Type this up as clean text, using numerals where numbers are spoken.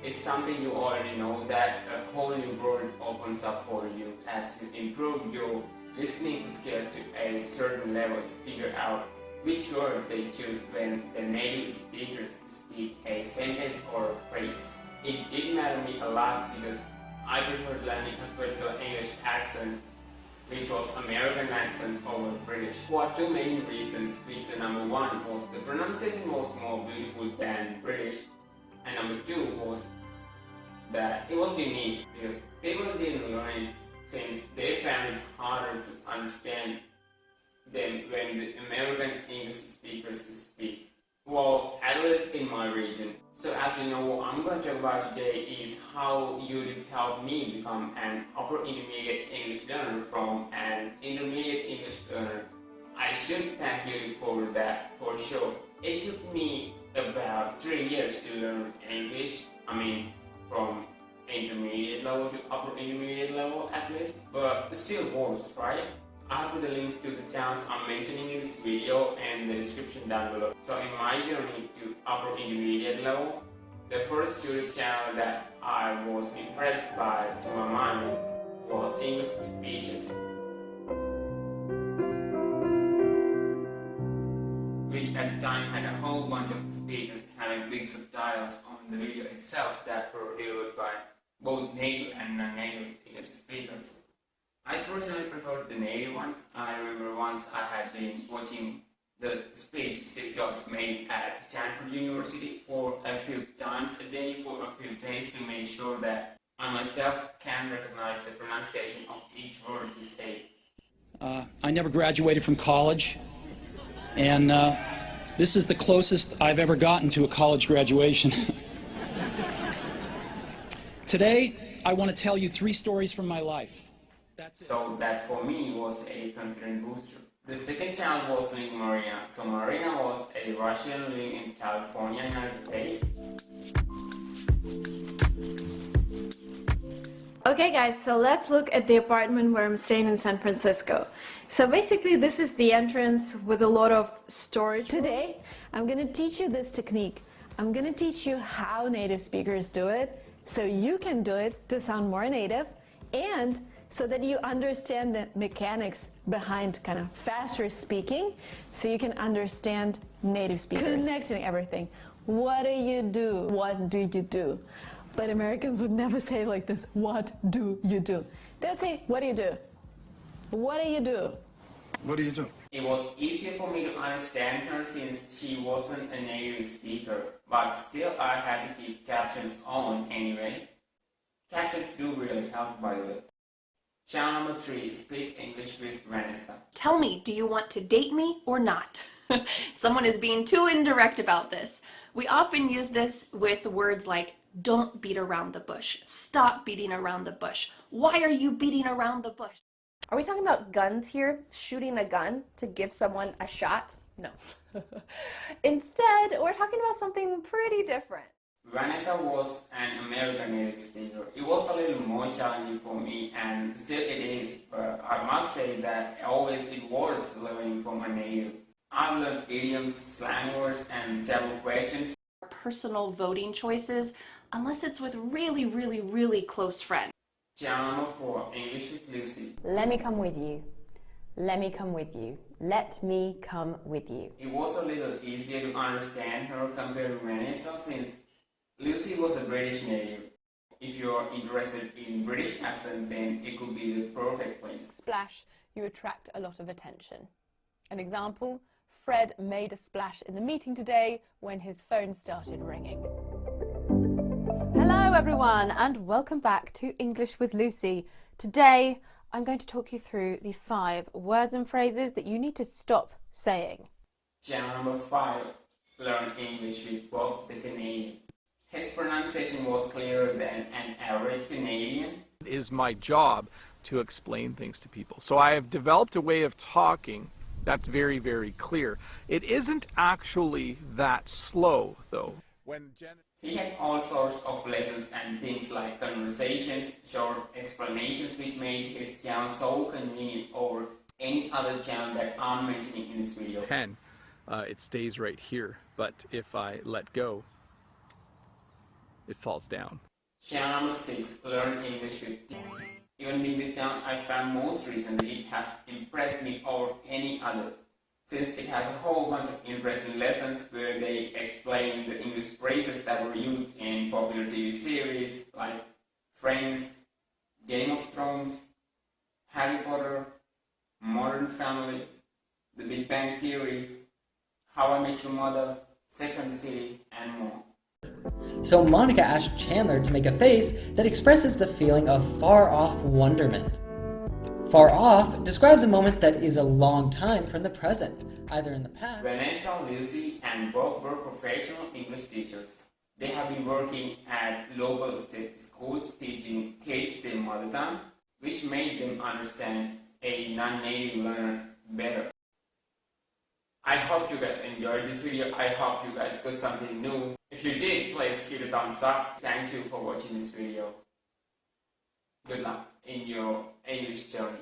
It's something you already know, that a whole new world opens up for you as you improve your listening skill to a certain level to figure out which word they choose when the native speakers speak a sentence or a phrase. It did matter me a lot because I preferred learning a particular English accent, which was American accent over British, for two main reasons, which the number one was the pronunciation was more beautiful than British, and number two was that it was unique because people didn't learn it since they found it harder to understand them when the American English speakers speak. Well, at least in my region. So as you know, what I'm going to talk about today is how YouTube helped me become an upper intermediate English learner from an intermediate English learner. I should thank YouTube for that, for sure. It took me about 3 years to learn English. From intermediate level to upper intermediate level at least, but it still works, right? I'll put the links to the channels I'm mentioning in this video and the description down below. So in my journey to upper intermediate level, the first YouTube channel that I was impressed by to my mind was English Speeches, which at the time had a whole bunch of speeches having big subtitles on the video itself that were delivered by both native and non-native English speakers. I personally preferred the native ones. I remember once I had been watching the speech Steve Jobs made at Stanford University for a few times a day for a few days to make sure that I myself can recognize the pronunciation of each word he said. I never graduated from college, and this is the closest I've ever gotten to a college graduation. Today, I want to tell you 3 stories from my life. That's it. So that for me was a confidence booster. The second channel was Link Marina. So Marina was a Russian living in California, United States. Okay guys, so let's look at the apartment where I'm staying in San Francisco. So basically this is the entrance with a lot of storage. Today I'm going to teach you this technique. I'm going to teach you how native speakers do it so you can do it to sound more native, and so that you understand the mechanics behind kind of faster speaking, so you can understand native speakers. Connecting everything. What do you do? What do you do? But Americans would never say it like this. What do you do? They'll say, what do you do? What do you do? What do you do? It was easier for me to understand her since she wasn't a native speaker, but still I had to keep captions on anyway. Captions do really help, by the way. Channel number 3, Speak English with Vanessa. Tell me, do you want to date me or not? Someone is being too indirect about this. We often use this with words like, don't beat around the bush, stop beating around the bush, why are you beating around the bush? Are we talking about guns here? Shooting a gun to give someone a shot? No. Instead, we're talking about something pretty different. Vanessa was an American native speaker. It was a little more challenging for me, and still it is, but I must say that always it was learning from a native. I've learned idioms, slang words, and several questions. Personal voting choices, unless it's with really, really, really close friends. Channel number 4, English with Lucy. Let me come with you. Let me come with you. Let me come with you. It was a little easier to understand her compared to Vanessa since Lucy was a British native. If you're interested in British accent, then it could be the perfect place. Splash, you attract a lot of attention. An example, Fred made a splash in the meeting today when his phone started ringing. Hello everyone, and welcome back to English with Lucy. Today I'm going to talk you through the 5 words and phrases that you need to stop saying. Channel number 5, Learn English with Bob the Canadian. His pronunciation was clearer than an average Canadian. It is my job to explain things to people. So I have developed a way of talking that's very, very clear. It isn't actually that slow, though. He had all sorts of lessons and things like conversations, short explanations, which made his channel so convenient over any other channel that I'm mentioning in this video. Pen, it stays right here, but if I let go, it falls down. Channel number 6, Learn English with T. Even being the channel I found most recently, it has impressed me over any other, since it has a whole bunch of interesting lessons where they explain the English phrases that were used in popular TV series like Friends, Game of Thrones, Harry Potter, Modern Family, The Big Bang Theory, How I Met Your Mother, Sex and the City, and more. So Monica asked Chandler to make a face that expresses the feeling of far-off wonderment. Far off describes a moment that is a long time from the present, either in the past. Vanessa, Lucy, and Bob were professional English teachers. They have been working at local state schools teaching kids their mother tongue, which made them understand a non-native learner better. I hope you guys enjoyed this video. I hope you guys got something new. If you did, please give it a thumbs up. Thank you for watching this video. Good luck in your English journey.